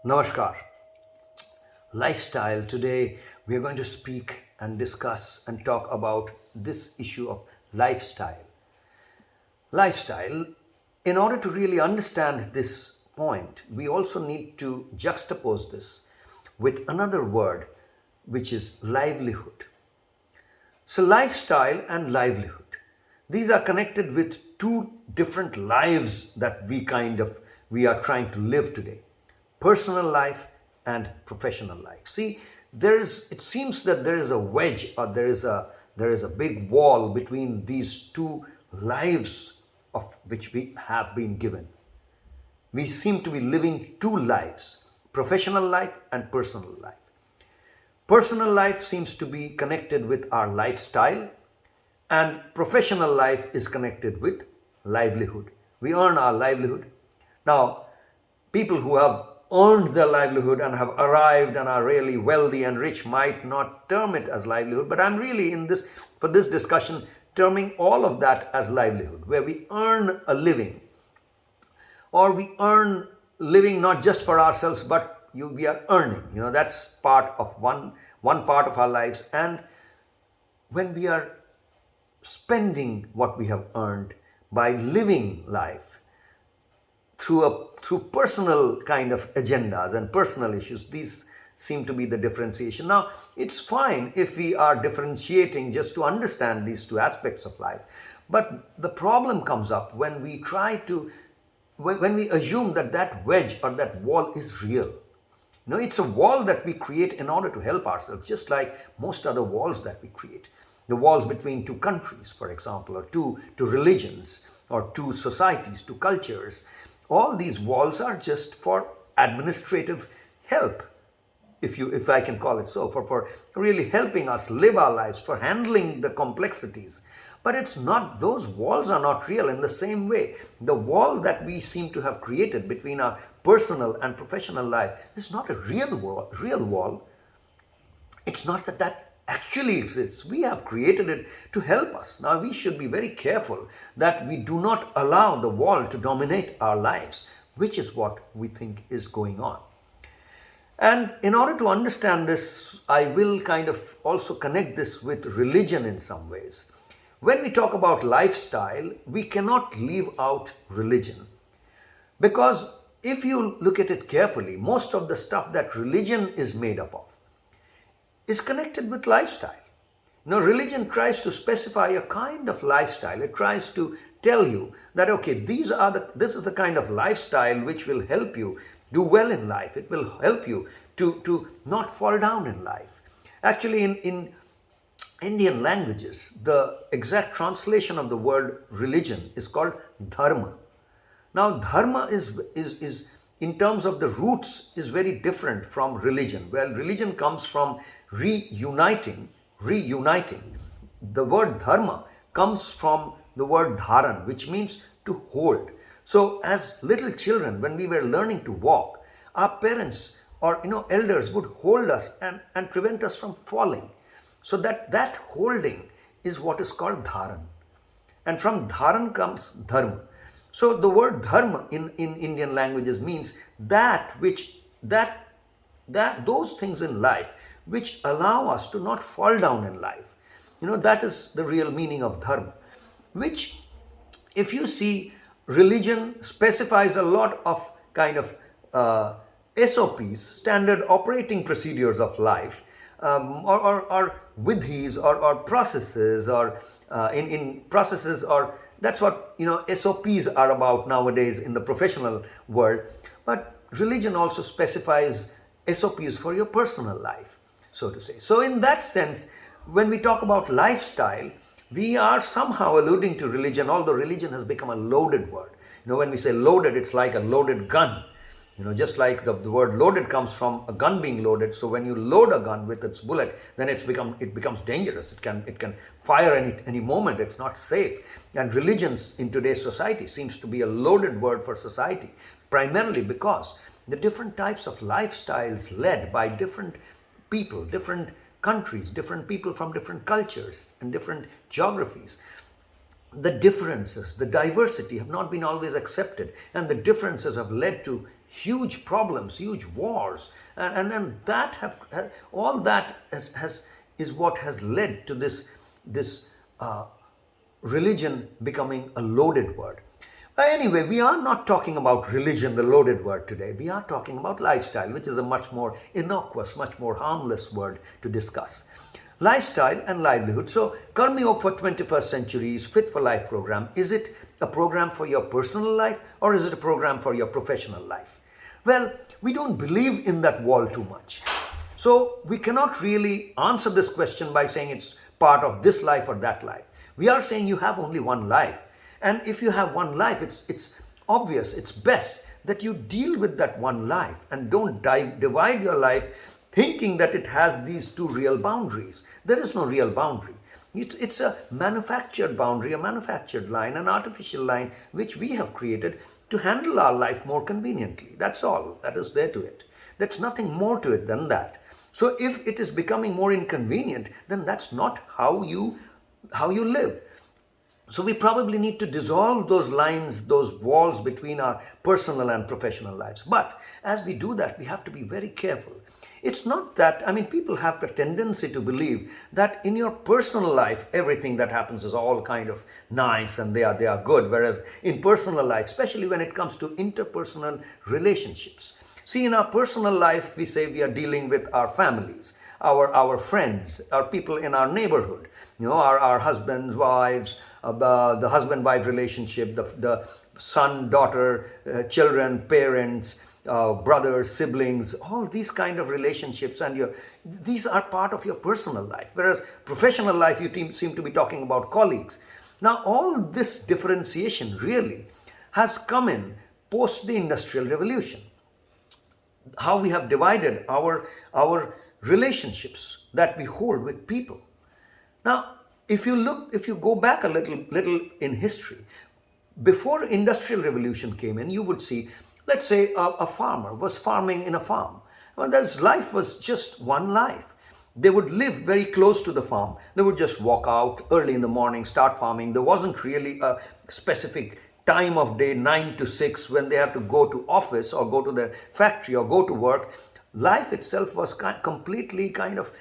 Namaskar. Lifestyle. Today we are going to speak and discuss and talk about this issue of lifestyle. Lifestyle, in order to really understand this point, we also need to juxtapose this with another word, which is livelihood. So, lifestyle and livelihood, these are connected with two different lives that we are trying to live today: personal life and professional life. See, it seems that there is a wedge, or there is a big wall between these two lives of which we have been given. We seem to be living two lives: professional life and personal life. Personal life seems to be connected with our lifestyle, and professional life is connected with livelihood. We earn our livelihood. Now, people who have earned their livelihood and have arrived and are really wealthy and rich might not term it as livelihood, but I'm really for this discussion terming all of that as livelihood, where we earn a living, or we earn living not just for ourselves, but we are earning. That's part of one part of our lives. And when we are spending what we have earned by living life through personal kind of agendas and personal issues, these seem to be the differentiation. Now, it's fine if we are differentiating just to understand these two aspects of life, but the problem comes up when we assume that that wedge or that wall is real. It's a wall that we create in order to help ourselves, just like most other walls that we create. The walls between two countries, for example, or two religions, or two societies, two cultures. All these walls are just for administrative help, if I can call it so, for really helping us live our lives, for handling the complexities. But it's not, those walls are not real in the same way. The wall that we seem to have created between our personal and professional life is not a real wall. It's not that actually exists. We have created it to help us. Now, we should be very careful that we do not allow the wall to dominate our lives, which is what we think is going on. And in order to understand this, I will kind of also connect this with religion in some ways. When we talk about lifestyle, we cannot leave out religion, because if you look at it carefully, most of the stuff that religion is made up of is connected with lifestyle. Religion tries to specify a kind of lifestyle. It tries to tell you that, okay, this is the kind of lifestyle which will help you do well in life. It will help you to not fall down in life. Actually, in Indian languages, the exact translation of the word religion is called dharma. Now, dharma is in terms of the roots, is very different from religion. Well, religion comes from reuniting. The word dharma comes from the word dharan, which means to hold. So, as little children, when we were learning to walk, our parents or elders would hold us and prevent us from falling. So that holding is what is called dharan. And from dharan comes dharma. So the word dharma in Indian languages means those things in life which allow us to not fall down in life. That is the real meaning of dharma, which, if you see, religion specifies a lot of kind of SOPs, standard operating procedures of life, or vidhis, or processes, or in processes, or that's what SOPs are about nowadays in the professional world. But religion also specifies SOPs for your personal life, so to say. So in that sense, when we talk about lifestyle, we are somehow alluding to religion, although religion has become a loaded word. When we say loaded, it's like a loaded gun. Just like the word loaded comes from a gun being loaded. So when you load a gun with its bullet, then it becomes dangerous. It can fire any moment. It's not safe. And religions in today's society seems to be a loaded word for society, primarily because the different types of lifestyles led by different people, different countries, different people from different cultures and different geographies, the differences, the diversity have not been always accepted, and the differences have led to huge problems, huge wars, and then that all that is what has led to this religion becoming a loaded word. But anyway, we are not talking about religion, the loaded word today. We are talking about lifestyle, which is a much more innocuous, much more harmless word to discuss. Lifestyle and livelihood. So, Karma Yoga for 21st Century's Fit for Life program, is it a program for your personal life or is it a program for your professional life? Well, we don't believe in that wall too much. So, we cannot really answer this question by saying it's part of this life or that life. We are saying you have only one life. And if you have one life, it's obvious, it's best that you deal with that one life and don't divide your life thinking that it has these two real boundaries. There is no real boundary. It's a manufactured boundary, a manufactured line, an artificial line which we have created to handle our life more conveniently. That's all that is there to it. There's nothing more to it than that. So if it is becoming more inconvenient, then that's not how you live. So we probably need to dissolve those lines, those walls between our personal and professional lives. But as we do that, we have to be very careful. It's not that, people have the tendency to believe that in your personal life, everything that happens is all kind of nice and they are good. Whereas in personal life, especially when it comes to interpersonal relationships. See, in our personal life, we say we are dealing with our families, our friends, our people in our neighborhood, our husbands, wives, the husband-wife relationship, the son, daughter, children, parents, brothers, siblings, all these kind of relationships, and these are part of your personal life. Whereas professional life, you seem to be talking about colleagues. Now, all this differentiation really has come in post the Industrial Revolution. How we have divided our relationships that we hold with people. Now, if you go back a little in history, before Industrial Revolution came in, you would see, let's say a farmer was farming in a farm. Well, his life was just one life. They would live very close to the farm. They would just walk out early in the morning, start farming. There wasn't really a specific time of day, 9 to 6, when they have to go to office or go to their factory or go to work. Life itself was completely kind of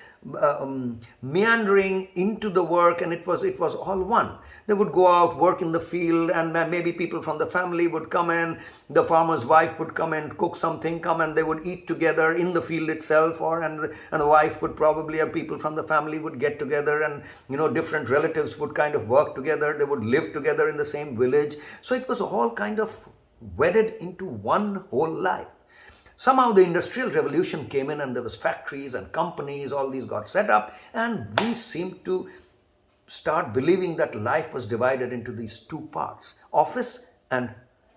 meandering into the work, and it was all one. They would go out, work in the field, and maybe people from the family would come in. The farmer's wife would come and cook something, and they would eat together in the field itself, and the wife would probably, or people from the family would get together, and different relatives would kind of work together. They would live together in the same village. So it was all kind of wedded into one whole life. Somehow the Industrial Revolution came in and there was factories and companies, all these got set up, and we seemed to start believing that life was divided into these two parts, office and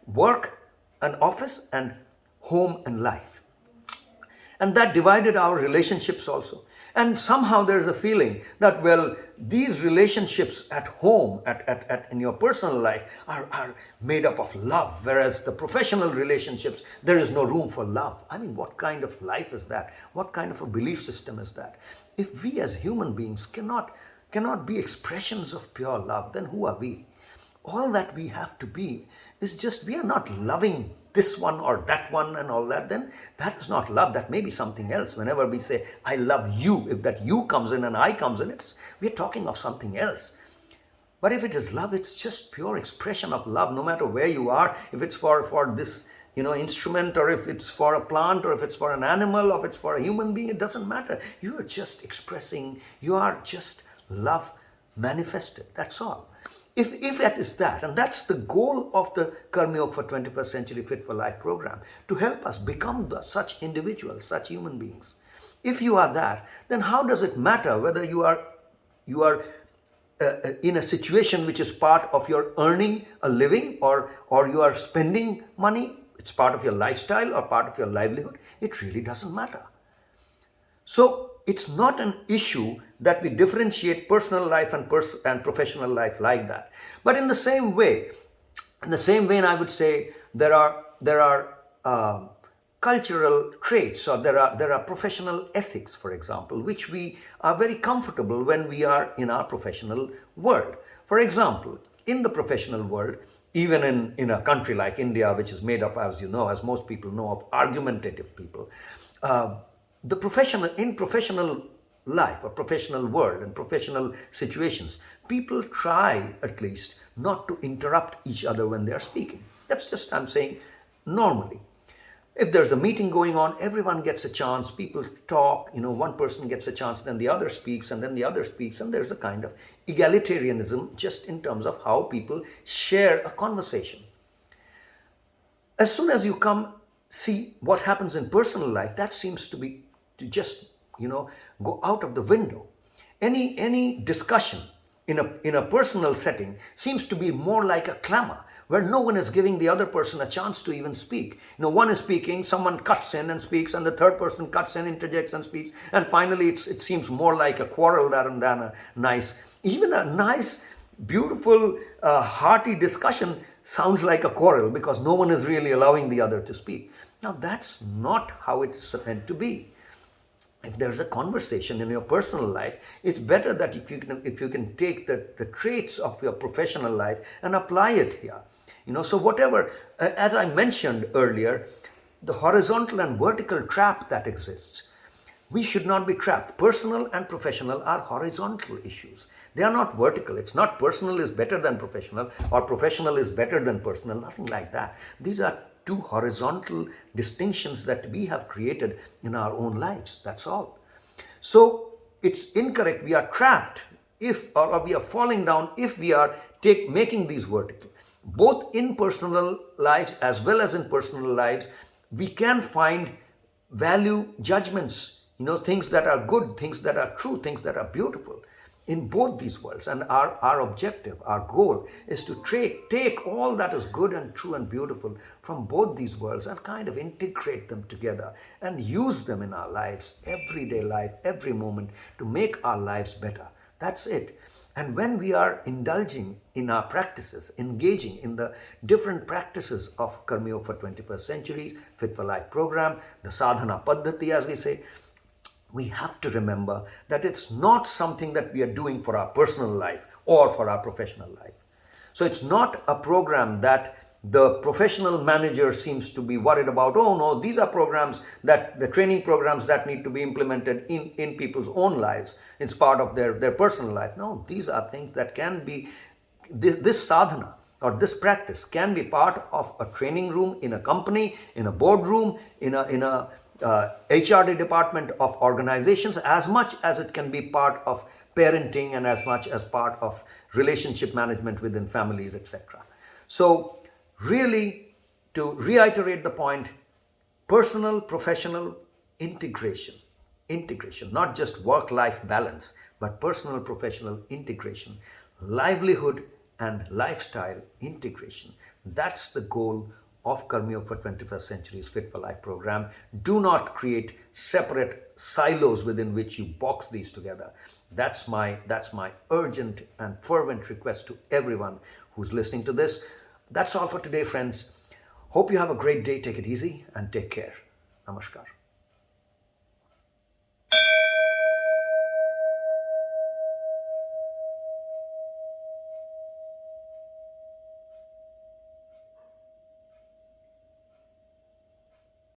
work, and office and home and life. And that divided our relationships also. And somehow there's a feeling that, well, these relationships at home, in your personal life, are made up of love, whereas the professional relationships, there is no room for love. What kind of life is that? What kind of a belief system is that? If we as human beings cannot be expressions of pure love, then who are we? All that we have to be is just, we are not loving this one or that one and all that, then that is not love. That may be something else. Whenever we say, I love you, if that you comes in and I comes in, we're talking of something else. But if it is love, it's just pure expression of love, no matter where you are. If it's for this instrument, or if it's for a plant, or if it's for an animal, or if it's for a human being, it doesn't matter. You are just expressing, you are just love manifested. That's all. If that is that, and that's the goal of the Karma Yoga for 21st Century Fit for Life program, to help us become such individuals, such human beings. If you are that, then how does it matter whether you are in a situation which is part of your earning a living, or you are spending money? It's part of your lifestyle or part of your livelihood. It really doesn't matter. So it's not an issue that we differentiate personal life and professional life like that. But in the same way, I would say there are cultural traits, or there are professional ethics, for example, which we are very comfortable when we are in our professional world. For example, in the professional world, even in a country like India, which is made up, as you know, as most people know, of argumentative people, uh, in professional life or professional world and professional situations, people try at least not to interrupt each other when they are speaking. That's just, I'm saying, normally. If there's a meeting going on, everyone gets a chance, people talk, one person gets a chance, then the other speaks, and then the other speaks, and there's a kind of egalitarianism just in terms of how people share a conversation. As soon as you come see what happens in personal life, that seems to be to just, go out of the window. Any discussion in a personal setting seems to be more like a clamor, where no one is giving the other person a chance to even speak. One is speaking, someone cuts in and speaks, and the third person cuts in, interjects and speaks, and finally it seems more like a quarrel than a even a nice, beautiful, hearty discussion sounds like a quarrel, because no one is really allowing the other to speak. Now, that's not how it's meant to be. If there's a conversation in your personal life, it's better that if you can take the traits of your professional life and apply it here. So whatever, as I mentioned earlier, the horizontal and vertical trap that exists, we should not be trapped. Personal and professional are horizontal issues. They are not vertical. It's not personal is better than professional or professional is better than personal, nothing like that. These are two horizontal distinctions that we have created in our own lives. That's all. So it's incorrect. We are trapped or we are falling down if we are making these vertical. Both in personal lives as well as in personal lives, we can find value judgments, things that are good, things that are true, things that are beautiful in both these worlds. And our objective, our goal is to take all that is good and true and beautiful from both these worlds and kind of integrate them together and use them in our lives, everyday life, every moment, to make our lives better. That's it. And when we are indulging in our practices, engaging in the different practices of Karma for 21st Century, Fit for Life program, the sadhana paddhati, as we say, we have to remember that it's not something that we are doing for our personal life or for our professional life. So it's not a program that the professional manager seems to be worried about. Oh no, these are programs that the training programs that need to be implemented in people's own lives. It's part of their personal life. No, these are things that can be, this sadhana or this practice can be part of a training room in a company, in a boardroom, in a HRD department of organizations, as much as it can be part of parenting and as much as part of relationship management within families, etc. So really, to reiterate the point, personal, professional integration, not just work-life balance, but personal, professional integration, livelihood and lifestyle integration. That's the goal of Karma for 21st Century's Fit for Life program. Do not create separate silos within which you box these together. That's my urgent and fervent request to everyone who's listening to this. That's all for today, friends. Hope you have a great day. Take it easy and take care. Namaskar.